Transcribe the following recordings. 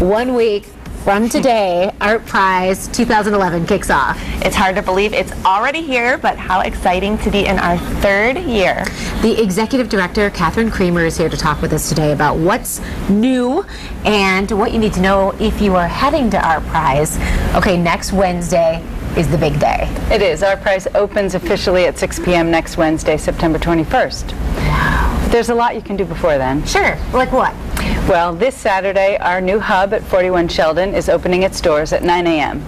1 week from today, ArtPrize 2011 kicks off. It's hard to believe it's already here, but how exciting to be in our 3rd year. The Executive Director, Catherine Kramer, is here to talk with us today about what's new and what you need to know if you are heading to ArtPrize. Okay, next Wednesday is the big day. It is. ArtPrize opens officially at 6 p.m. next Wednesday, September 21st. Wow. There's a lot you can do before then. Sure. Like what? Well, this Saturday, our new hub at 41 Sheldon is opening its doors at 9 a.m.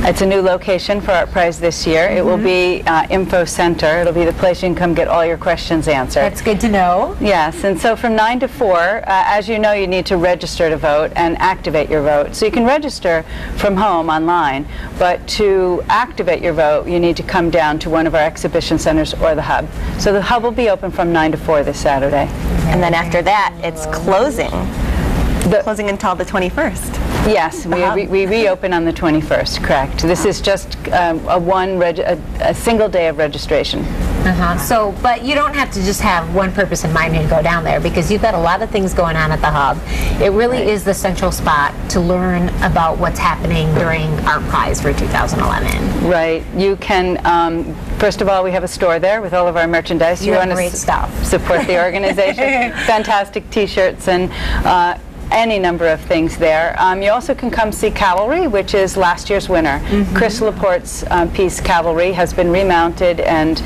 It's a new location for ArtPrize this year. It will be Info Center. It'll be the place you can come get all your questions answered. That's good to know. Yes, and so from 9 to 4, as you know, you need to register to vote and activate your vote. So you can register from home online, but to activate your vote, you need to come down to one of our exhibition centers or the hub. So the hub will be open from 9 to 4 this Saturday. And then after that, it's closing. Closing until the 21st. Yes, we reopen on the 21st, correct. This is just a single day of registration. So, but you don't have to just have one purpose in mind and go down there, because you've got a lot of things going on at the hub. It really is the central spot to learn about what's happening during ArtPrize for 2011. Right. You can, first of all, we have a store there with all of our merchandise. You have great stuff. Support the organization. Fantastic T-shirts and any number of things there. You also can come see Cavalry, which is last year's winner. Chris Laporte's piece Cavalry has been remounted and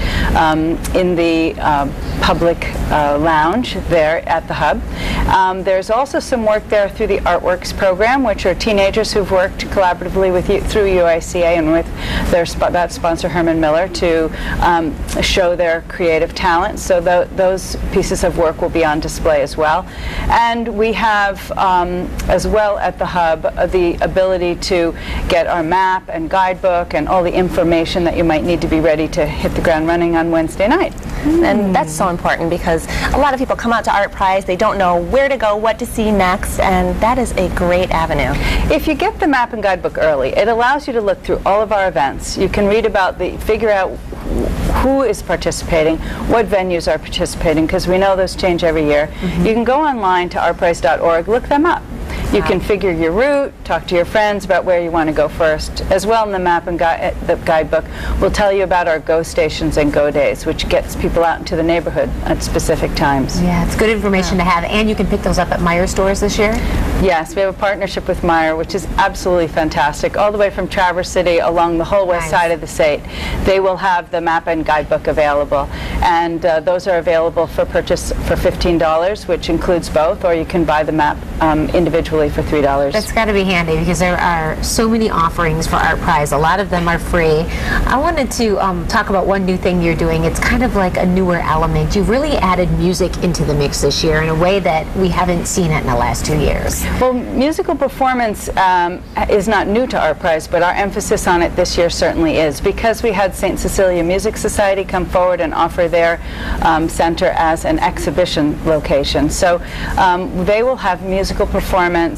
in the public lounge there at the hub. There's also some work there through the Artworks program, which are teenagers who've worked collaboratively with through UICA and with their that sponsor Herman Miller to show their creative talent. So those pieces of work will be on display as well. And we have as well at the hub the ability to get our map and guidebook and all the information that you might need to be ready to hit the ground running on Wednesday night. And that's so important, because a lot of people come out to ArtPrize, they don't know where to go, what to see next, and that is a great avenue. If you get the map and guidebook early, it allows you to look through all of our events. You can read about figure out who is participating, what venues are participating, because we know those change every year. You can go online to artprize.org, look them up. You can figure your route, talk to your friends about where you want to go first. As well, in the map and the guidebook, we'll tell you about our go stations and go days, which gets people out into the neighborhood at specific times. Yeah, it's good information to have, and you can pick those up at Meyer stores this year? Yes, we have a partnership with Meyer, which is absolutely fantastic. All the way from Traverse City along the whole west side of the state, they will have the map and guidebook available. And those are available for purchase for $15, which includes both, or you can buy the map individually for $3. That's got to be handy, because there are so many offerings for ArtPrize. A lot of them are free. I wanted to talk about one new thing you're doing. It's kind of like a newer element. You've really added music into the mix this year in a way that we haven't seen it in the last 2 years. Well, musical performance is not new to ArtPrize, but our emphasis on it this year certainly is, because we had St. Cecilia Music Society come forward and offer their center as an exhibition location. So they will have musical performance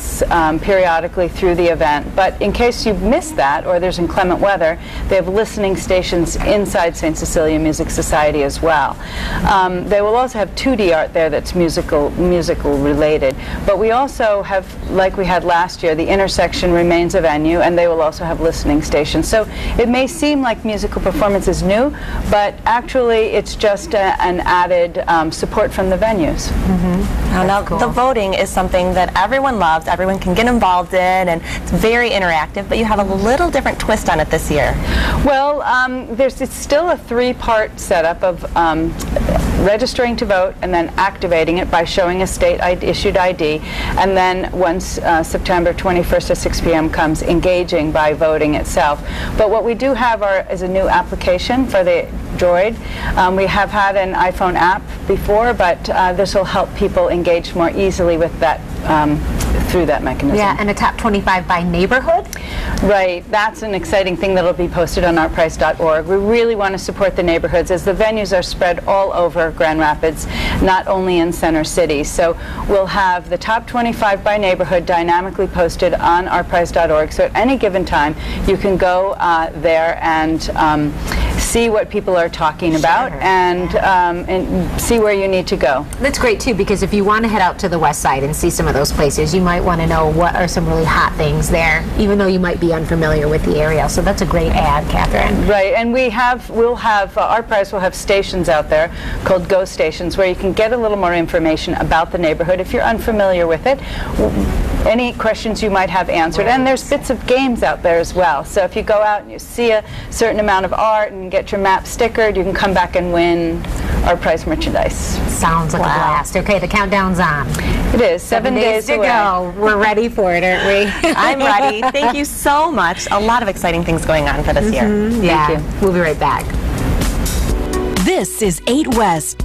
periodically through the event. But in case you've missed that, or there's inclement weather, they have listening stations inside St. Cecilia Music Society as well. They will also have 2D art there that's musical related. But we also have, like we had last year, the intersection remains a venue, and they will also have listening stations. So it may seem like musical performance is new, but actually it's just an added support from the venues. Now cool. The voting is something that everyone loves, everyone can get involved in, and it's very interactive, but you have a little different twist on it this year. Well, it's still a 3-part setup of registering to vote and then activating it by showing a state-issued ID, and then once September 21st at 6 p.m. comes, engaging by voting itself. But what we do have is a new application for the Droid. We have had an iPhone app before, but this will help people engage more easily with that through that mechanism. Yeah, and a top 25 by neighborhood? Right, that's an exciting thing that will be posted on artprize.org. We really want to support the neighborhoods, as the venues are spread all over Grand Rapids, not only in Center City. So we'll have the top 25 by neighborhood dynamically posted on artprize.org. So at any given time, you can go there and see what people are talking about, and see where you need to go. That's great too, because if you want to head out to the west side and see some of those places, you might might want to know what are some really hot things there, even though you might be unfamiliar with the area. So that's a great ad, Catherine. Right, and we'll have ArtPrize will have stations out there called Go Stations where you can get a little more information about the neighborhood if you're unfamiliar with it. Any questions you might have answered. And there's bits of games out there as well. So if you go out and you see a certain amount of art and get your map stickered, you can come back and win ArtPrize merchandise. Sounds like a blast. Okay, the countdown's on. It is. 7 days to away. go. We're ready for it, aren't we? I'm ready. Thank you so much. A lot of exciting things going on for this year. Yeah. Thank you. We'll be right back. This is 8 West.